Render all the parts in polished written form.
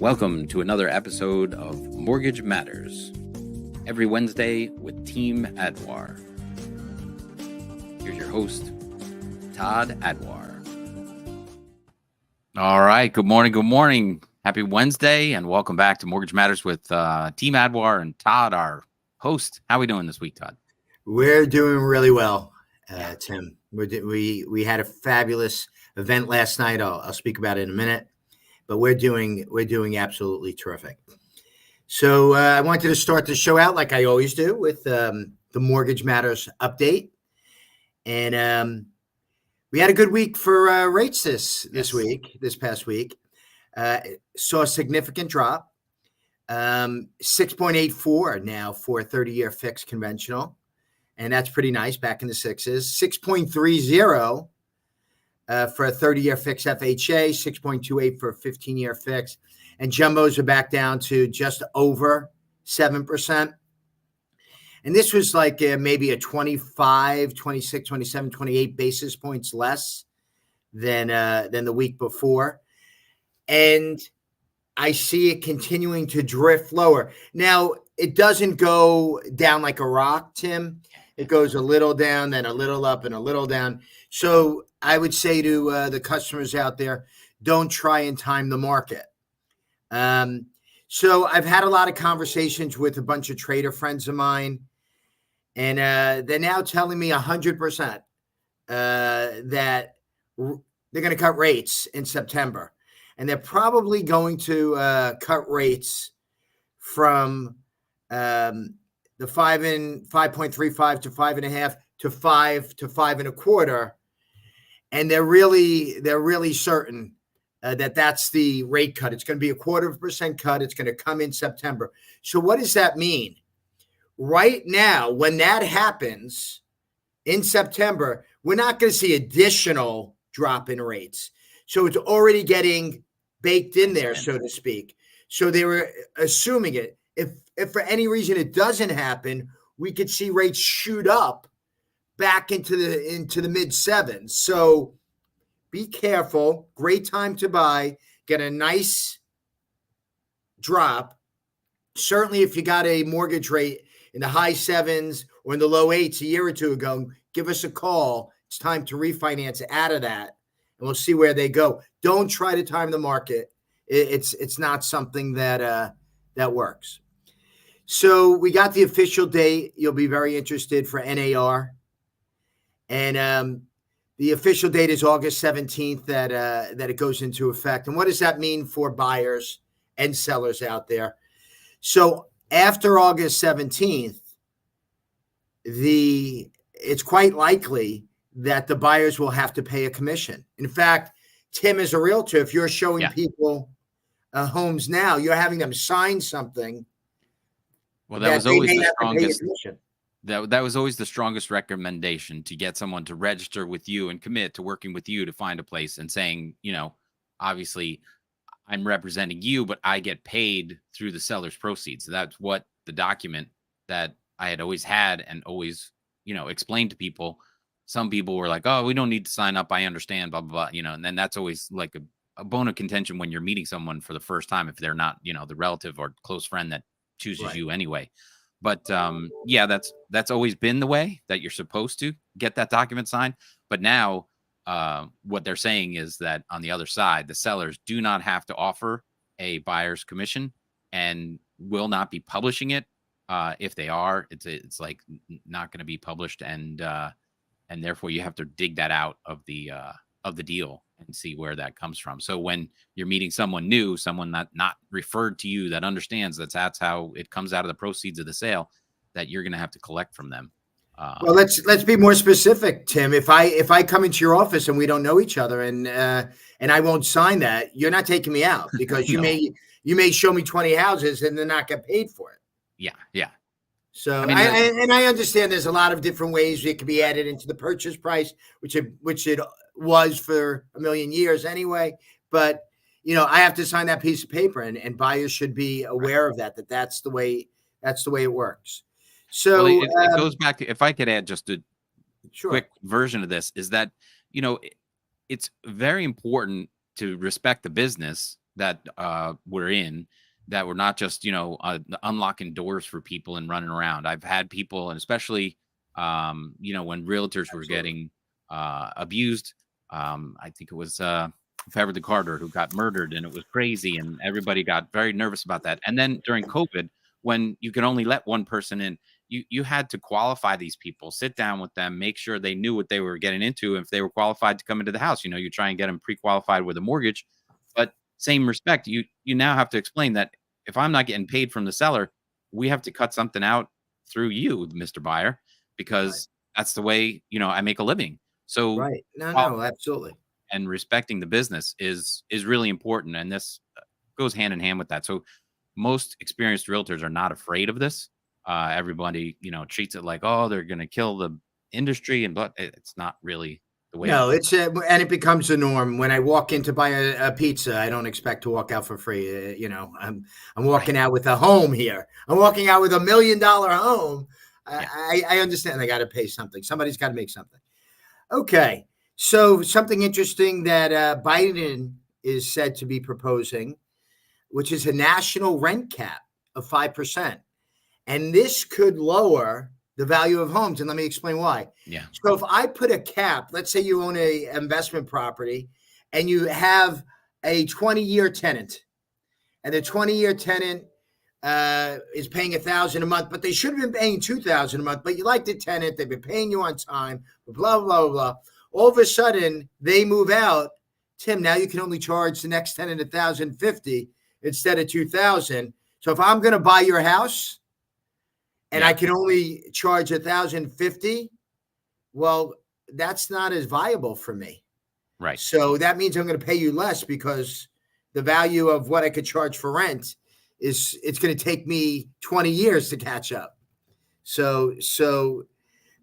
Welcome to another episode of Mortgage Matters, every Wednesday with Team Adwar. Here's your host, Todd Adwar. All right, good morning, good morning. Happy Wednesday, and welcome back to Mortgage Matters with Team Adwar and Todd, our host. How are we doing this week, Todd? We're doing really well, Tim. We had a fabulous event last night. I'll speak about it in a minute. But we're doing absolutely terrific. So I wanted to start the show out like I always do with the Mortgage Matters update, and we had a good week for rates this past week. Saw a significant drop, 6.84 now for a 30-year fixed conventional, and that's pretty nice. Back in the sixes, 6.30. For a 30-year fixed FHA, 6.28 for a 15-year fixed. And jumbos are back down to just over 7%. And this was like maybe a 25, 26, 27, 28 basis points less than the week before. And I see it continuing to drift lower. Now, it doesn't go down like a rock, Tim. It goes a little down, then a little up and a little down. So I would say to the customers out there, don't try and time the market. So I've had a lot of conversations with a bunch of trader friends of mine, and they're now telling me 100% that they're going to cut rates in September. And they're probably going to cut rates from the 5.35 to 5.5 to 5 to 5.25. And they're really certain that that's the rate cut. It's going to be a 0.25% cut. It's going to come in September. So what does that mean? Right now, when that happens in September, we're not going to see additional drop in rates. So it's already getting baked in there, so to speak. So they were assuming it. If for any reason it doesn't happen, we could see rates shoot up back into the mid sevens. So be careful. Great time to buy. Get a nice drop. Certainly, if you got a mortgage rate in the high sevens or in the low eights a year or two ago, give us a call. It's time to refinance out of that, and we'll see where they go. Don't try to time the market. It's not something that works. So we got the official date. You'll be very interested for NAR. And the official date is August 17th that it goes into effect. And what does that mean for buyers and sellers out there? So after August 17th, it's quite likely that the buyers will have to pay a commission. In fact, Tim, as a realtor, if you're showing people homes now, you're having them sign something. Well, that was always the strongest. That was always the strongest recommendation, to get someone to register with you and commit to working with you to find a place, and saying, obviously I'm representing you, but I get paid through the seller's proceeds. So that's what the document that I had always had and always, explained to people. Some people were like, oh, we don't need to sign up. I understand, blah, blah, blah, and then that's always like a bone of contention when you're meeting someone for the first time, if they're not, the relative or close friend that chooses you anyway. But that's always been the way that you're supposed to get that document signed. But now what they're saying is that on the other side, the sellers do not have to offer a buyer's commission and will not be publishing it. If they are, it's like not going to be published, and therefore you have to dig that out of the deal and see where that comes from. So when you're meeting someone new, someone not referred to you, that understands that's how it comes out of the proceeds of the sale, that you're going to have to collect from them. Well, let's be more specific, Tim. If I come into your office and we don't know each other, and I won't sign that, you're not taking me out, because you may show me 20 houses and then not get paid for it. Yeah. So I understand there's a lot of different ways it could be added into the purchase price, which it was for a million years anyway. But I have to sign that piece of paper, and buyers should be aware of that's the way it works. So it goes back to, if I could add just a quick version of this, is that it's very important to respect the business that we're in, that we're not just, unlocking doors for people and running around. I've had people, and especially, when realtors were getting abused. I think it was Favre the Carter who got murdered, and it was crazy, and everybody got very nervous about that. And then during COVID, when you could only let one person in, you had to qualify these people, sit down with them, make sure they knew what they were getting into. If they were qualified to come into the house, you try and get them pre-qualified with a mortgage. But same respect, you now have to explain that if I'm not getting paid from the seller, we have to cut something out through you, Mr. Buyer, because that's the way, I make a living. So right. No, absolutely. And respecting the business is really important. And this goes hand in hand with that. So most experienced realtors are not afraid of this. Everybody, treats it like, oh, they're going to kill the industry, but it's not really the way. No, and it becomes the norm. When I walk in to buy a pizza, I don't expect to walk out for free. I'm walking out with a home here. I'm walking out with $1 million home. Yeah. I understand. I got to pay something. Somebody's got to make something. Okay. So something interesting that Biden is said to be proposing, which is a national rent cap of 5%. And this could lower the value of homes. And let me explain why. Yeah. So if I put a cap, let's say you own a investment property and you have a 20-year tenant, and the 20-year tenant is paying $1,000 a month, but they should have been paying $2,000 a month, but you like the tenant, they've been paying you on time, blah, blah, blah. All of a sudden they move out. Tim, now you can only charge the next tenant $1,050 instead of $2,000. So if I'm going to buy your house and I can only charge $1,050, well, that's not as viable for me. Right. So that means I'm going to pay you less, because the value of what I could charge for rent it's going to take me 20 years to catch up. So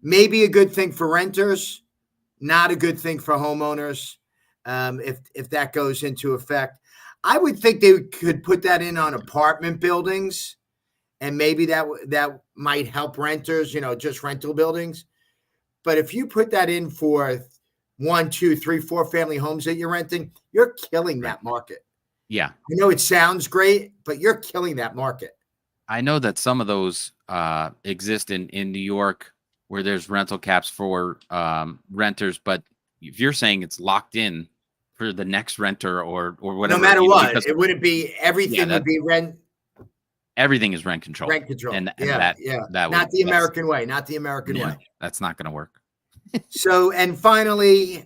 maybe a good thing for renters, not a good thing for homeowners. If that goes into effect, I would think they could put that in on apartment buildings, and maybe that might help renters, just rental buildings. But if you put that in for 1, 2, 3, 4 family homes that you're renting, you're killing that market. Yeah. I know it sounds great, but you're killing that market. I know that some of those exist in New York, where there's rental caps for renters. But if you're saying it's locked in for the next renter or whatever, no matter what, it wouldn't be everything would be rent. Everything is rent control. Rent control. And that not the American way. Not the American way. That's not going to work. So, and finally,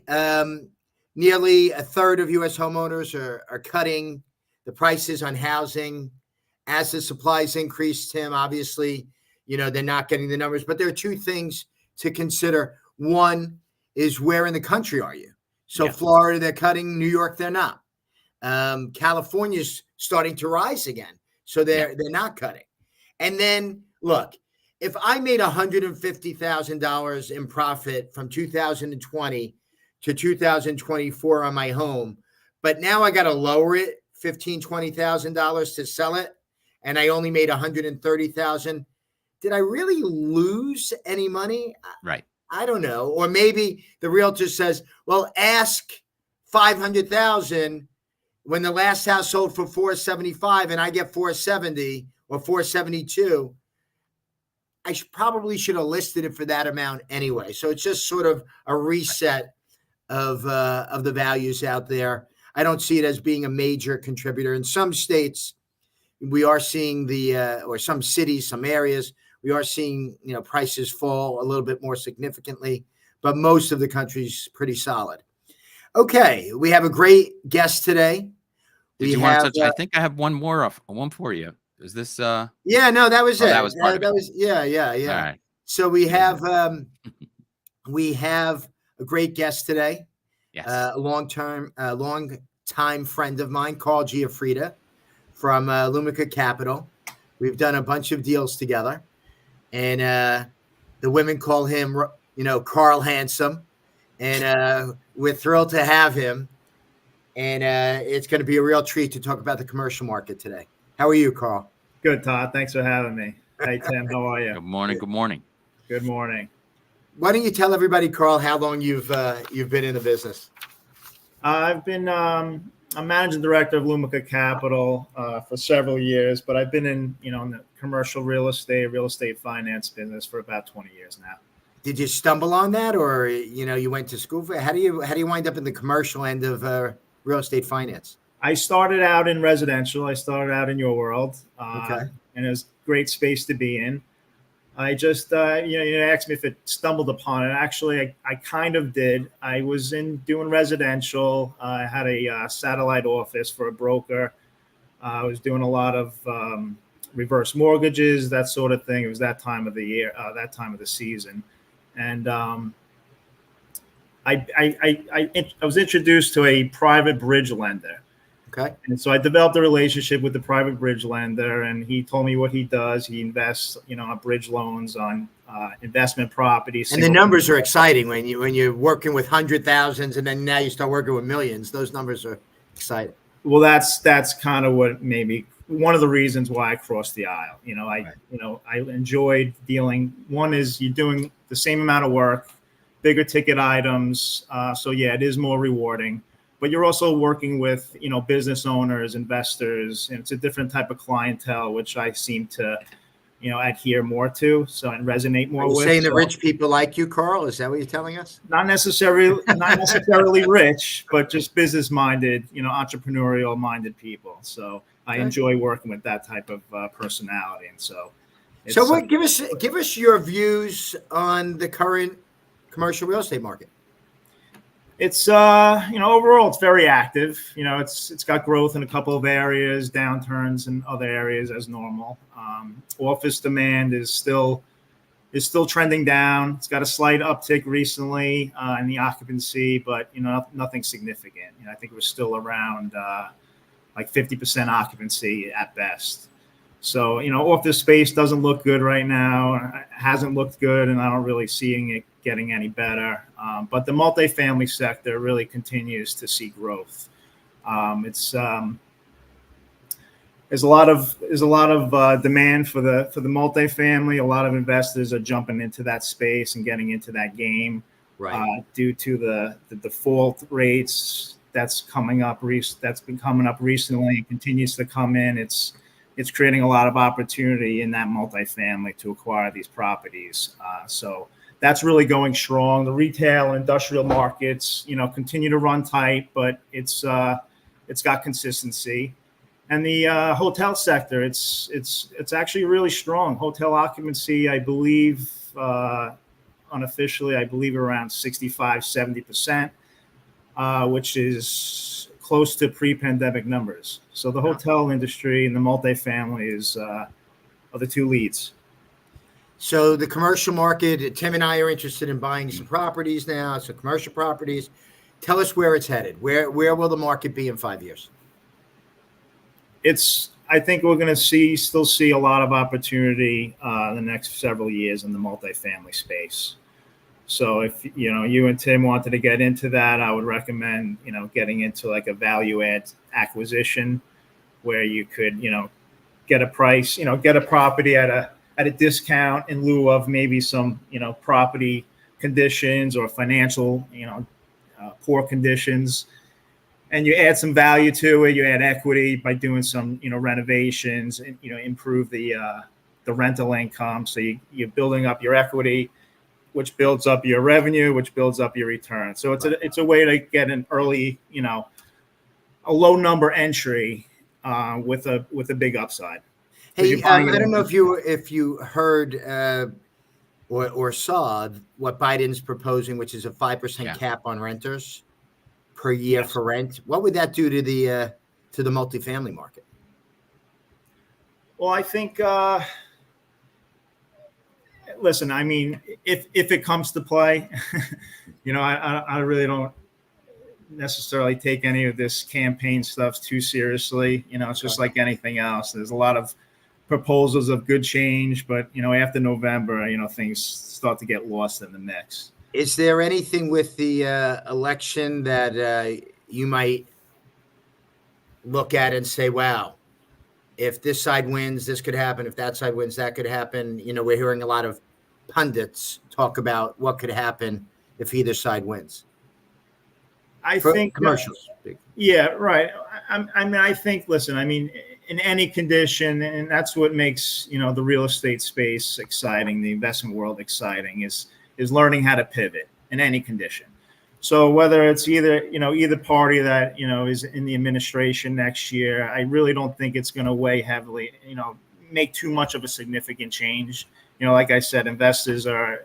nearly a third of U.S. homeowners are cutting the prices on housing as the supplies increase. Tim, obviously, they're not getting the numbers, but there are two things to consider. One is, where in the country are you? So Florida, they're cutting. New York, they're not. California's starting to rise again, so they're not cutting. And then look, if I made $150,000 in profit from 2020 to 2024 on my home, but now I got to lower it $15,000, $20,000 to sell it, and I only made $130,000. Did I really lose any money? Right. I don't know. Or maybe the realtor says, well, ask $500,000 when the last house sold for $475 and I get $470 or $472. I probably should have listed it for that amount anyway. So it's just sort of a reset of the values out there. I don't see it as being a major contributor. In some states, we are seeing or some cities, some areas, we are seeing, prices fall a little bit more significantly, but most of the country's pretty solid. Okay, we have a great guest today. I think I have one for you. Is this? Yeah, no, that was it. That was part of it. Yeah. All right. So we have a great guest today. Yes. A long time friend of mine, called Giuffrida from Lumica Capital. We've done a bunch of deals together, and the women call him, Carl Handsome, and we're thrilled to have him. And it's going to be a real treat to talk about the commercial market today. How are you, Carl? Good, Todd. Thanks for having me. Hey, Tim, how are you? Good morning. Good morning. Good morning. Why don't you tell everybody, Carl, how long you've been in the business? I've been I'm managing director of Lumica Capital for several years, but I've been in the commercial real estate finance business for about 20 years now. Did you stumble on that, or you went to school for? How do you wind up in the commercial end of real estate finance? I started out in residential. I started out in your world, Okay. and it was a great space to be in. I just, you asked me if it stumbled upon it. Actually, I kind of did. I was doing residential. I had a satellite office for a broker. I was doing a lot of reverse mortgages, that sort of thing. It was that time of the year, that time of the season. And I was introduced to a private bridge lender. Okay. And so I developed a relationship with the private bridge lender, and he told me what he does. He invests, on bridge loans on investment properties. And the numbers are exciting when you're working with 100,000s, and then now you start working with millions. Those numbers are exciting. Well, that's kind of what maybe one of the reasons why I crossed the aisle. I enjoyed dealing. One is you're doing the same amount of work, bigger ticket items. So yeah, it is more rewarding. But you're also working with, business owners, investors, and it's a different type of clientele, which I seem to, adhere more to. So and resonate more with. Saying that rich people like you, Carl? Is that what you're telling us? Not necessarily rich, but just business minded, entrepreneurial minded people. So I enjoy working with that type of personality, and so. What give us your views on the current commercial real estate market? It's overall it's very active. It's got growth in a couple of areas, downturns in other areas as normal. Office demand is still trending down. It's got a slight uptick recently in the occupancy, but nothing significant. I think we're still around like 50% occupancy at best. So office space doesn't look good right now. It hasn't looked good, and I don't really seeing it getting any better. But the multifamily sector really continues to see growth. There's a lot of demand for the multifamily. A lot of investors are jumping into that space and getting into that game, right? Due to the default rates that's been coming up recently and continues to come in. It's creating a lot of opportunity in that multifamily to acquire these properties. So that's really going strong. The retail and industrial markets, continue to run tight, but it's got consistency. And the hotel sector, it's actually really strong. Hotel occupancy, I believe, unofficially, around 65-70%, which is close to pre-pandemic numbers. So the hotel industry and the multifamily are the two leads. So the commercial market, Tim and I are interested in buying some properties now. So commercial properties, tell us where it's headed. Where will the market be in 5 years? I think we're going to still see a lot of opportunity in the next several years in the multifamily space. So if you and Tim wanted to get into that, I would recommend getting into like a value add acquisition where you could get a price, get a property at a discount in lieu of maybe some property conditions or financial poor conditions, and you add some value to it. You add equity by doing some renovations and improve the rental income. So you're building up your equity, which builds up your revenue, which builds up your return. So it's a way to get an early, a low number entry with a big upside. Hey, I don't know if you heard or saw what Biden's proposing, which is a 5% cap on renters per year for rent. What would that do to the multifamily market? Well, I think. Listen, I mean, if it comes to play, I really don't necessarily take any of this campaign stuff too seriously. It's just like anything else. There's a lot of proposals of good change, but after November, things start to get lost in the mix. Is there anything with the election that you might look at and say, wow, if this side wins, this could happen. If that side wins, that could happen. We're hearing a lot of pundits talk about what could happen if either side wins. I think commercials. Yeah, right. I mean, I think, listen, I mean, in any condition, and that's what makes, the real estate space exciting, the investment world exciting, is learning how to pivot in any condition. So whether it's either party that, is in the administration next year, I really don't think it's going to weigh heavily, make too much of a significant change. Like I said, investors are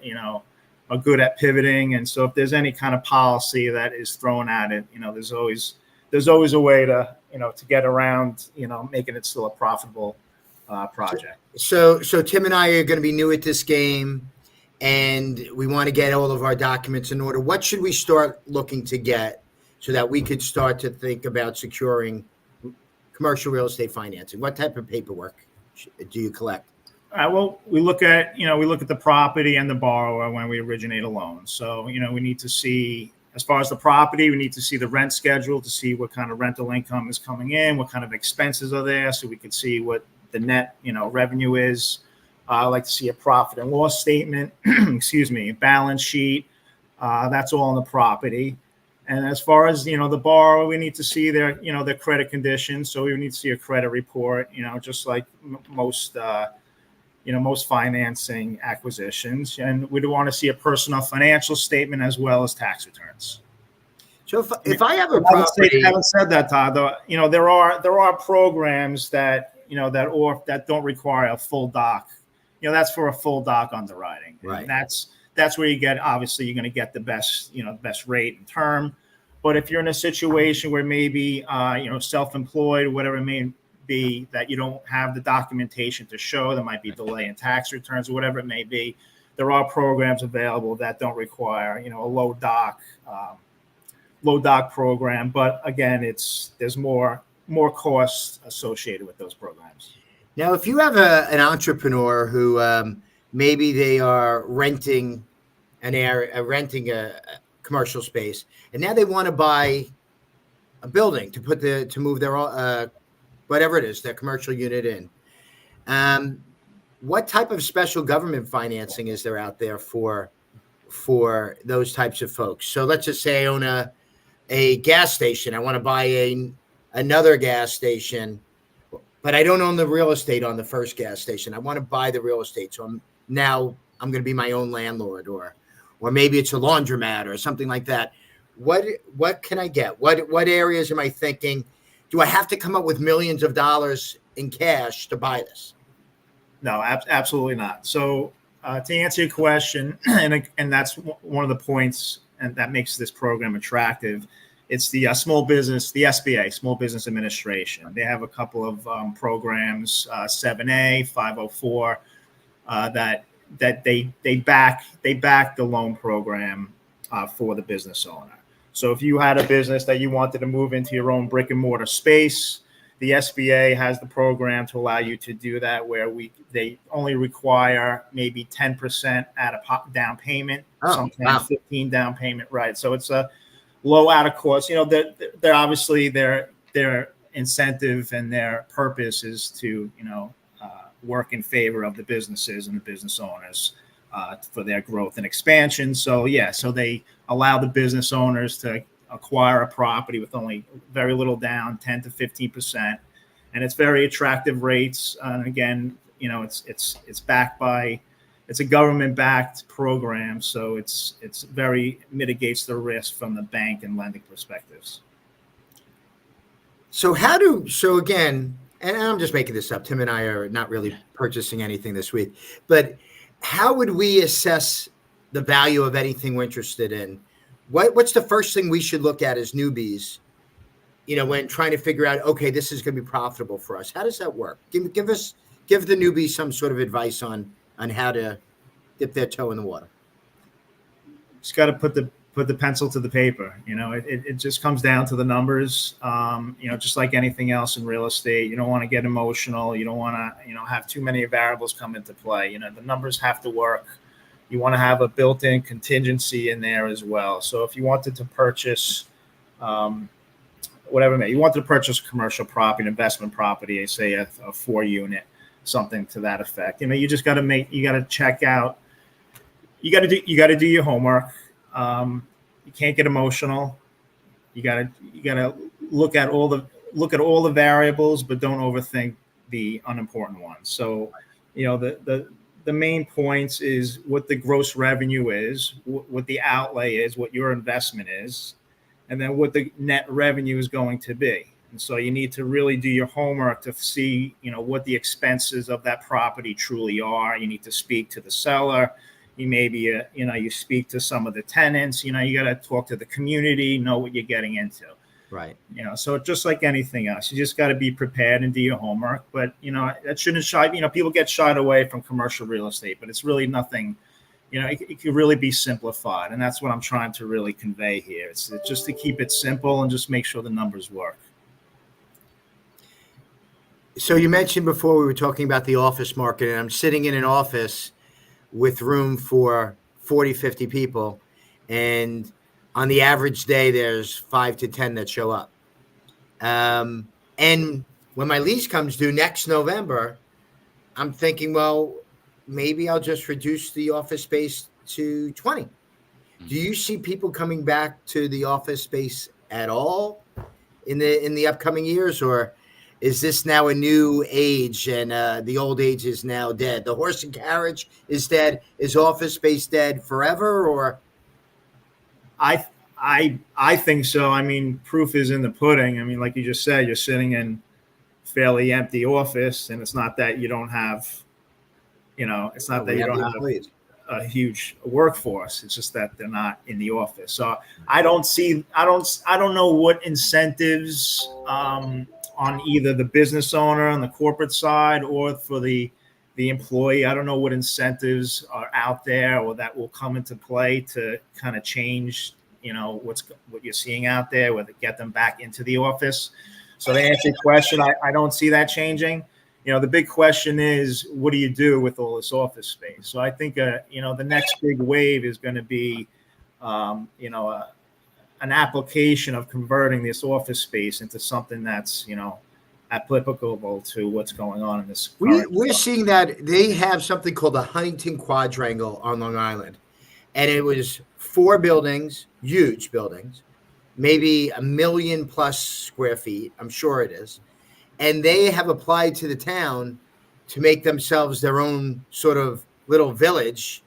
good at pivoting. And so if there's any kind of policy that is thrown at it, there's always a way to get around, making it still a profitable project. So Tim and I are going to be new at this game, and we want to get all of our documents in order. What should we start looking to get so that we could start to think about securing commercial real estate financing? What type of paperwork do you collect? Well, we look at the property and the borrower when we originate a loan. So, we need to see, as far as the property, we need to see the rent schedule to see what kind of rental income is coming in, what kind of expenses are there, so we can see what the net, revenue is. I like to see a profit and loss statement, balance sheet. That's all on the property. And as far as, the borrower, we need to see their credit conditions. So we need to see a credit report, just like most financing acquisitions. And we do want to see a personal financial statement as well as tax returns. So if I have a property, having said that, Todd, though, there are programs that that don't require a full doc. That's for a full doc underwriting. Right. And that's where you get, obviously, you're going to get the best rate and term. But if you're in a situation where maybe self-employed or whatever it may be, that you don't have the documentation to show, there might be delay in tax returns or whatever it may be, there are programs available that don't require a low doc program. But again, there's more costs associated with those programs. Now, if you have an entrepreneur who maybe they are renting a commercial space, and now they want to buy a building to move their whatever it is, their commercial unit in. What type of special government financing is there out there for those types of folks? So let's just say I own a gas station. I want to buy another gas station, but I don't own the real estate on the first gas station. I want to buy the real estate. So I'm going to be my own landlord, or maybe it's a laundromat or something like that. What can I get? What areas am I thinking? Do I have to come up with millions of dollars in cash to buy this? No, absolutely not. So to answer your question, and that's one of the points and that makes this program attractive. It's the small business, the SBA, Small Business Administration. They have a couple of programs, 7A, 504, that they back the loan program for the business owner. So if you had a business that you wanted to move into your own brick and mortar space, the SBA has the program to allow you to do that, where they only require maybe 10% at a down payment, sometimes 15 down payment, right? So it's a low out of cost. They're obviously their incentive and their purpose is to work in favor of the businesses and the business owners for their growth and expansion. So they allow the business owners to acquire a property with only very little down, 10 to 15%, and it's very attractive rates. And again, it's backed by, it's a government-backed program, so it's very mitigates the risk from the bank and lending perspectives. So again, and I'm just making this up, Tim and I are not really purchasing anything this week, but how would we assess the value of anything we're interested in? What's the first thing we should look at as newbies, when trying to figure out, okay, this is going to be profitable for us? How does that work? Give the newbies some sort of advice on how to dip their toe in the water. Just got to put the pencil to the paper. It just comes down to the numbers. Just like anything else in real estate, you don't want to get emotional. You don't want to, have too many variables come into play. The numbers have to work. You want to have a built-in contingency in there as well. So if you wanted to purchase, whatever it may, you wanted to purchase a commercial property, an investment property, say a 4-unit, something to that effect. You just got to check out. You got to do your homework. You can't get emotional. you gotta look at all the variables, but don't overthink the unimportant ones. So, the main points is what the gross revenue is, what the outlay is, what your investment is, and then what the net revenue is going to be. And so you need to really do your homework to see, what the expenses of that property truly are. You need to speak to the seller. You speak to some of the tenants. You got to talk to the community, know what you're getting into. Right. So just like anything else, you just got to be prepared and do your homework. But, that shouldn't shy. People get shied away from commercial real estate, but it's really nothing. It could really be simplified. And that's what I'm trying to really convey here. It's just to keep it simple and just make sure the numbers work. So you mentioned before we were talking about the office market, and I'm sitting in an office with room for 40, 50 people. And on the average day, there's 5 to 10 that show up. And when my lease comes due next November, I'm thinking, well, maybe I'll just reduce the office space to 20. Do you see people coming back to the office space at all in the upcoming years, or is this now a new age and the old age is now dead? The horse and carriage is dead. Is office space dead forever, or? I think so. I mean, proof is in the pudding. I mean, like you just said, you're sitting in a fairly empty office, and it's not that you don't have, it's not that you don't have a huge workforce. It's just that they're not in the office. So I don't know what incentives on either the business owner on the corporate side or for the employee. I don't know what incentives are out there or that will come into play to kind of change, what you're seeing out there, whether get them back into the office. So to answer your question, I don't see that changing. The big question is, what do you do with all this office space? So I think, the next big wave is going to be, an application of converting this office space into something that's, applicable to what's going on in this. We're seeing that they have something called the Huntington Quadrangle on Long Island. And it was 4 buildings, huge buildings, maybe 1 million plus square feet. I'm sure it is. And they have applied to the town to make themselves their own sort of little village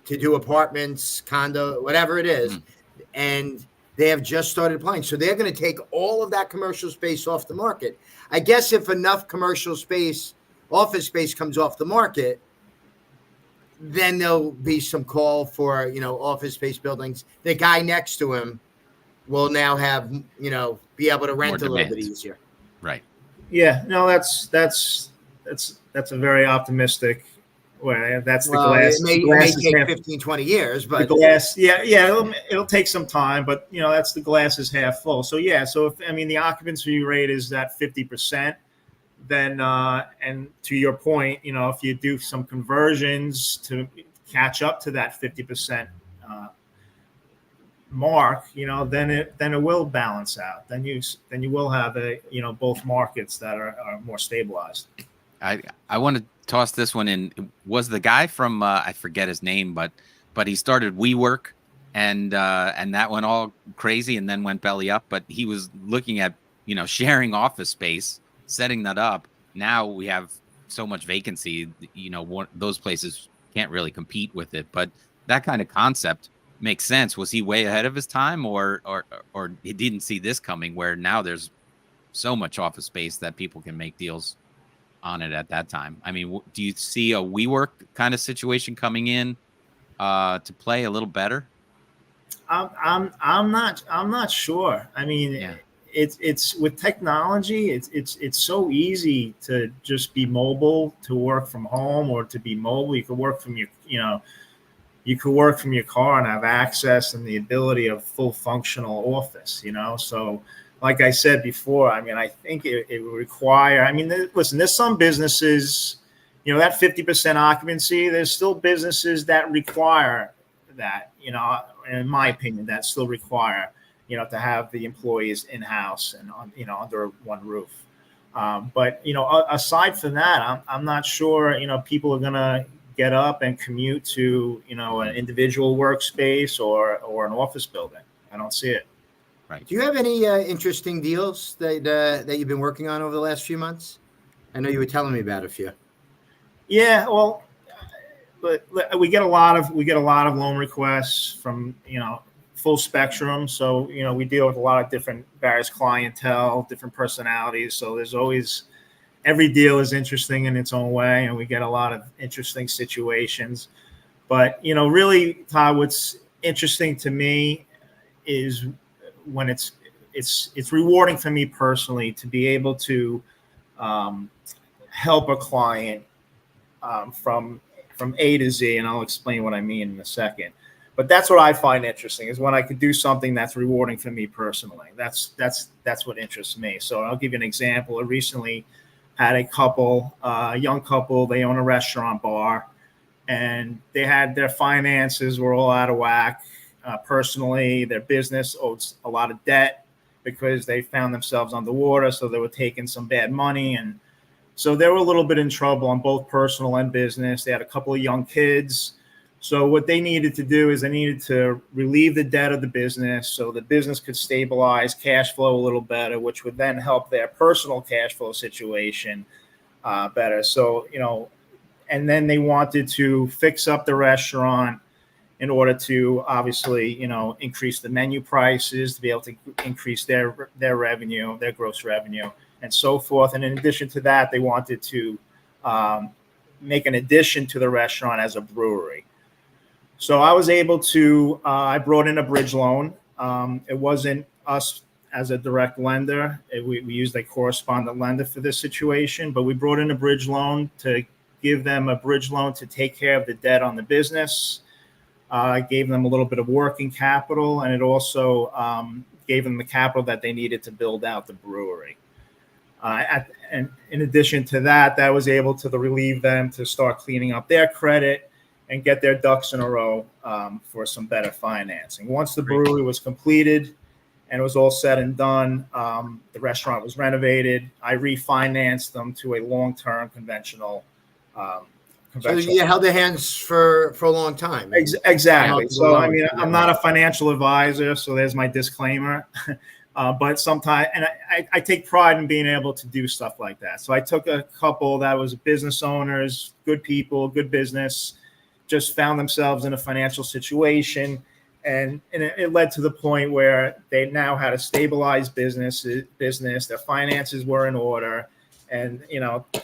to do apartments, condo, whatever it is. And they have just started applying. So they're going to take all of that commercial space off the market. I guess if enough commercial space, office space comes off the market, then there'll be some call for, office space buildings. The guy next to him will now have, be able to rent a little bit easier. Right. Yeah, no, that's a very optimistic way. That's the glass. It may take 15, 20 years, but the glass, it'll take some time, but that's the glass is half full. So if the occupancy rate is at 50%, then and to your point, if you do some conversions to catch up to that 50% mark, then it will balance out. Then you will have both markets that are more stabilized. I want to toss this one in. Was the guy from I forget his name, but he started WeWork and that went all crazy and then went belly up. But he was looking at sharing office space, setting that up. Now we have so much vacancy, those places can't really compete with it. But that kind of concept makes sense. Was he way ahead of his time, or he didn't see this coming, where now there's so much office space that people can make deals on it at that time? I mean, do you see a WeWork kind of situation coming in to play a little better? I'm not sure. I mean, it's with technology, it's so easy to just be mobile, to work from home, or to be mobile. You could work from your car and have access and the ability of full functional office, So like I said before, I think it would require, listen, there's some businesses, that 50% occupancy, there's still businesses that require that, in my opinion, that still require, to have the employees in-house and, under one roof. But, aside from that, I'm not sure, people are going to get up and commute to, an individual workspace or an office building. I don't see it. Right. Do you have any interesting deals that you've been working on over the last few months? I know you were telling me about a few. Yeah, well, but we get a lot of loan requests from, full spectrum. So, we deal with a lot of different various clientele, different personalities. So there's always, every deal is interesting in its own way, and we get a lot of interesting situations. But, really, Todd, what's interesting to me is when it's rewarding for me personally to be able to help a client from A to Z, and I'll explain what I mean in a second. But that's what I find interesting, is when I could do something that's rewarding for me personally. That's what interests me. So I'll give you an example. I recently had a couple, a young couple. They own a restaurant bar, and they had their finances were all out of whack. Personally, their business owed a lot of debt because they found themselves underwater. So they were taking some bad money, and so they were a little bit in trouble on both personal and business. They had a couple of young kids. So what they needed to do is they needed to relieve the debt of the business so the business could stabilize, cash flow a little better, which would then help their personal cash flow situation better. So, and then they wanted to fix up the restaurant in order to obviously, increase the menu prices, to be able to increase their revenue, their gross revenue, and so forth. And in addition to that, they wanted to make an addition to the restaurant as a brewery. So I was able to, I brought in a bridge loan. It wasn't us as a direct lender. We used a correspondent lender for this situation, but we brought in a bridge loan to give them a bridge loan to take care of the debt on the business. I gave them a little bit of working capital, and it also gave them the capital that they needed to build out the brewery. And in addition to that, that was able to relieve them to start cleaning up their credit and get their ducks in a row for some better financing. Once the brewery was completed and it was all said and done, the restaurant was renovated. I refinanced them to a long-term conventional. So you held their hands for a long time. Exactly. So, I mean, I'm not a financial advisor, so there's my disclaimer. But sometimes, and I take pride in being able to do stuff like that. So I took a couple that was business owners, good people, good business, just found themselves in a financial situation. And it led to the point where they now had a stabilized business, their finances were in order. And,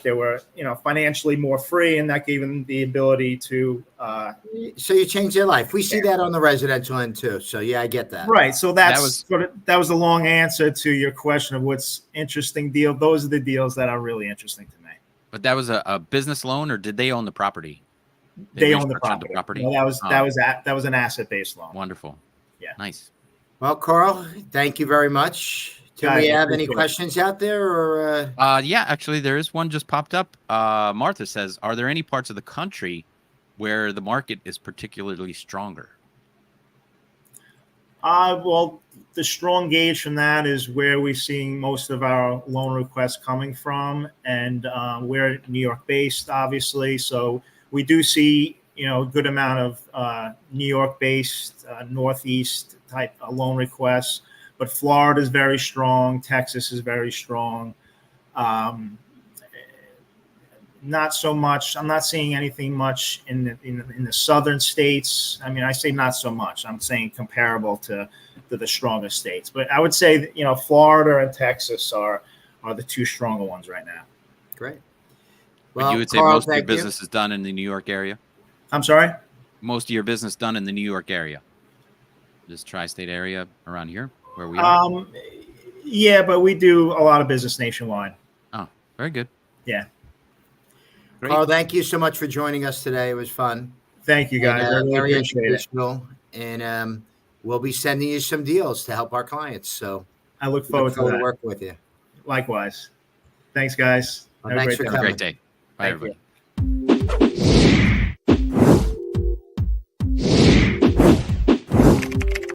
they were, financially more free, and that gave them the ability to. So you changed their life. We see that on the residential end too. So yeah, I get that. Right. So that was a long answer to your question of what's interesting deal. Those are the deals that are really interesting to me. But that was a business loan, or did they own the property? They own the property. No, that was an asset-based loan. Wonderful. Yeah. Nice. Well, Carl, thank you very much. Do we have any questions out there, or? Yeah, actually, there is one just popped up. Martha says, "Are there any parts of the country where the market is particularly stronger?" Well, the strong gauge from that is where we're seeing most of our loan requests coming from, and we're New York based, obviously. So we do see, a good amount of New York based, Northeast type loan requests. But Florida is very strong. Texas is very strong. Not so much. I'm not seeing anything much in the southern states. I mean, I say not so much. I'm saying comparable to the strongest states. But I would say that, Florida and Texas are the two stronger ones right now. Great. Well, you would say Carl, most of your business is done in the New York area? I'm sorry? Most of your business done in the New York area. This tri-state area around here where we are? Yeah, but we do a lot of business nationwide. Oh, very good. Yeah. Great. Carl, thank you so much for joining us today. It was fun. Thank you, guys. I really very appreciate educational. It. And we'll be sending you some deals to help our clients. So I look forward to working with you. Likewise. Thanks, guys. Well, thanks for coming. Have a great day. Bye, everybody.